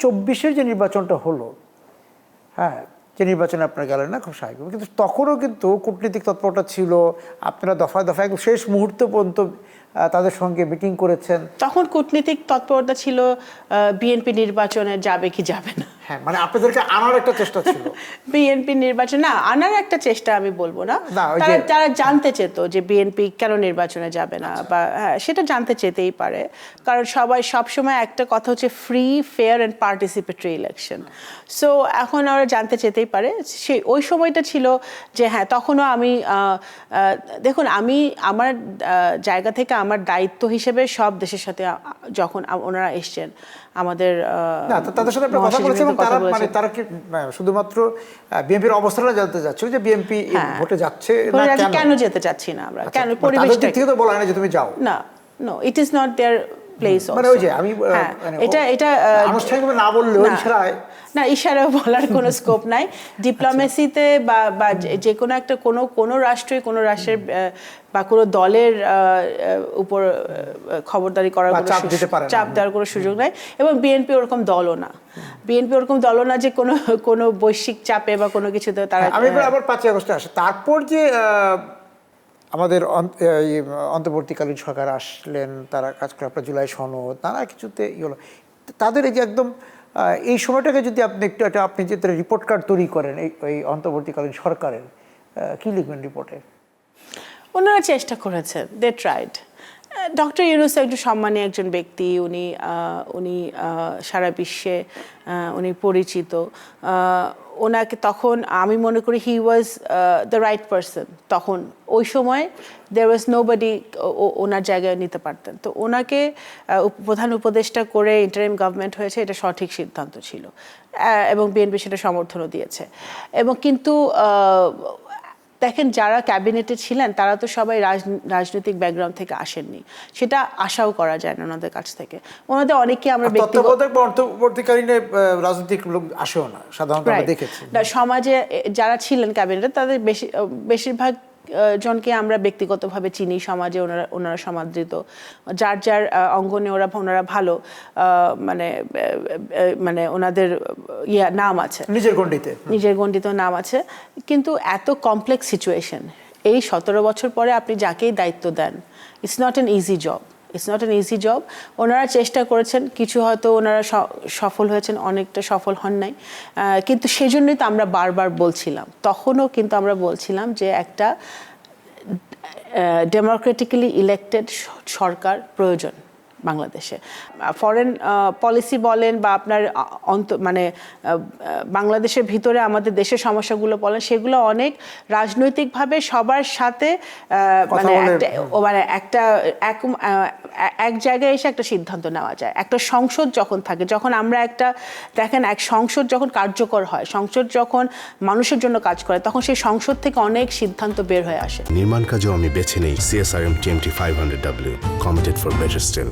2024-এর যে নির্বাচনটা হলো, হ্যাঁ, যে নির্বাচনে আপনারা গেলেন না, খুব স্বাভাবিক, কিন্তু তখনও কিন্তু কূটনীতিক তৎপরতা ছিল, আপনারা দফায় দফায় একদম শেষ মুহূর্ত পর্যন্ত তাদের সঙ্গে মিটিং করেছেন। তখন কূটনীতিক তৎপরতা ছিল বিএনপি নির্বাচনে যাবে কি যাবে না। হ্যাঁ, মানে আপনাদেরকে আনার একটা চেষ্টা ছিল। বিএনপি নির্বাচন না আনার একটা চেষ্টা আমি বলবো না, না, ওই তারা যে- তারা জানতে চেত যে বিএনপি কেন নির্বাচনে যাবে না, বা হ্যাঁ সেটা জানতে চেতেই পারে, কারণ সবাই সবসময় একটা কথা হচ্ছে free, fair and participatory election. So এখন ওরা জানতে চেতেই পারে। সেই ওই সময়টা ছিল যে হ্যাঁ, তখনও আমি দেখুন, আমি আমার জায়গা থেকে আমার দায়িত্ব হিসেবে সব দেশের সাথে যখন ওনারা এসছেন আমাদের না, তাদের সাথে আপনারা কথা বলেছেন এবং তারা মানে তারা কি শুধুমাত্র বিএনপির অবস্থাটা জানতে চাচ্ছিল যে বিএনপি ভোটে যাচ্ছে না, কেন যেতে চাচ্ছি না আমরা, কেন তাদের পরিবেশটা দিক থেকে তো বলা হয় না যে তুমি যাও। না, no, it is not their place. মানে ওই যে আমি এটা আনুষ্ঠানিকভাবে না বললেও ইশারায়, না, ইশারা বলার কোনো স্কোপ নাই ডিপ্লোমেসিতে, বা যে কোনো একটা কোনো রাষ্ট্রের বা কোনো দলের উপর খবরদারি করার চাপ দেওয়ার কোনো সুযোগ নাই। এবং বিএনপি ওরকম দলও না, যে কোনো বৈশ্বিক চাপে বা কোনো কিছুতে তারা। আমি আবার 5ই আগস্টে আসে, তারপর যে আমাদের অন্তর্বর্তীকালীন সরকার আসলেন, তারা কাজ করে, আপনার জুলাই সনদ, নানা কিছুতে হলো, তাদের এই যে একদম এই সময়টাকে যদি আপনি একটু আপনি যে রিপোর্ট কার্ড তৈরি করেন এই অন্তর্বর্তীকালীন সরকারের, কি লিখবেন রিপোর্টে? ওনারা চেষ্টা করেছেন, দে ট্রাইড। ডক্টর ইউনূস একজন সম্মানী একজন ব্যক্তি, উনি সারা বিশ্বে উনি পরিচিত। ওনাকে তখন আমি মনে করি হি ওয়াজ দ্য রাইট পারসন। তখন ওই সময় দেয়ার ওয়াজ নোবডি ওনার জায়গায় নিতে পারতেন। তো ওনাকে প্রধান উপদেষ্টা করে ইন্টারিম গভর্নমেন্ট হয়েছে, এটা সঠিক সিদ্ধান্ত ছিল, এবং বিএনপি সেটা সমর্থনও দিয়েছে। এবং কিন্তু দেখেন, যারা ক্যাবিনেটে ছিলেন তারা তো সবাই রাজনৈতিক ব্যাকগ্রাউন্ড থেকে আসেননি, সেটা আশাও করা যায় না ওনাদের কাছ থেকে। ওনাদের অনেকে আমরা অন্তর্বর্তীকালীন রাজনৈতিক লোক আসেও না সাধারণত, আমরা দেখেছি। সমাজে যারা ছিলেন ক্যাবিনেটে তাদের বেশিরভাগ জনকে আমরা ব্যক্তিগতভাবে চিনি, সমাজে ওনারা সমাদৃত, যার অঙ্গনে ওনারা ভালো, মানে ওনাদের নাম আছে, নিজের গণ্ডিত নাম আছে। কিন্তু এত কমপ্লেক্স সিচুয়েশন, এই 17 বছর পরে আপনি যাকেই দায়িত্ব দেন, it's not an easy job. ওনারা চেষ্টা করেছেন, কিছু হয়তো ওনারা সফল হয়েছেন, অনেকটা সফল হন নাই, কিন্তু সেজন্যই তো আমরা বারবার বলছিলাম, তখনও কিন্তু আমরা বলছিলাম যে একটা ডেমোক্রেটিক্যালি ইলেক্টেড সরকার প্রয়োজন বাংলাদেশে। ফরেন পলিসি বলেন বা আপনার বাংলাদেশের ভিতরে আমাদের দেশের সমস্যাগুলো বলেন, সেগুলো অনেক রাজনৈতিকভাবে সবার সাথে এক জায়গায় এসে একটা সিদ্ধান্ত নেওয়া যায়। একটা সংসদ যখন থাকে, যখন আমরা দেখেন এক সংসদ যখন কার্যকর হয়, সংসদ যখন মানুষের জন্য কাজ করে, তখন সেই সংসদ থেকে অনেক সিদ্ধান্ত বের হয়ে আসে। নির্মাণ কাজেও আমি বেছে নেই CSRM TMT 500W, committed for better still.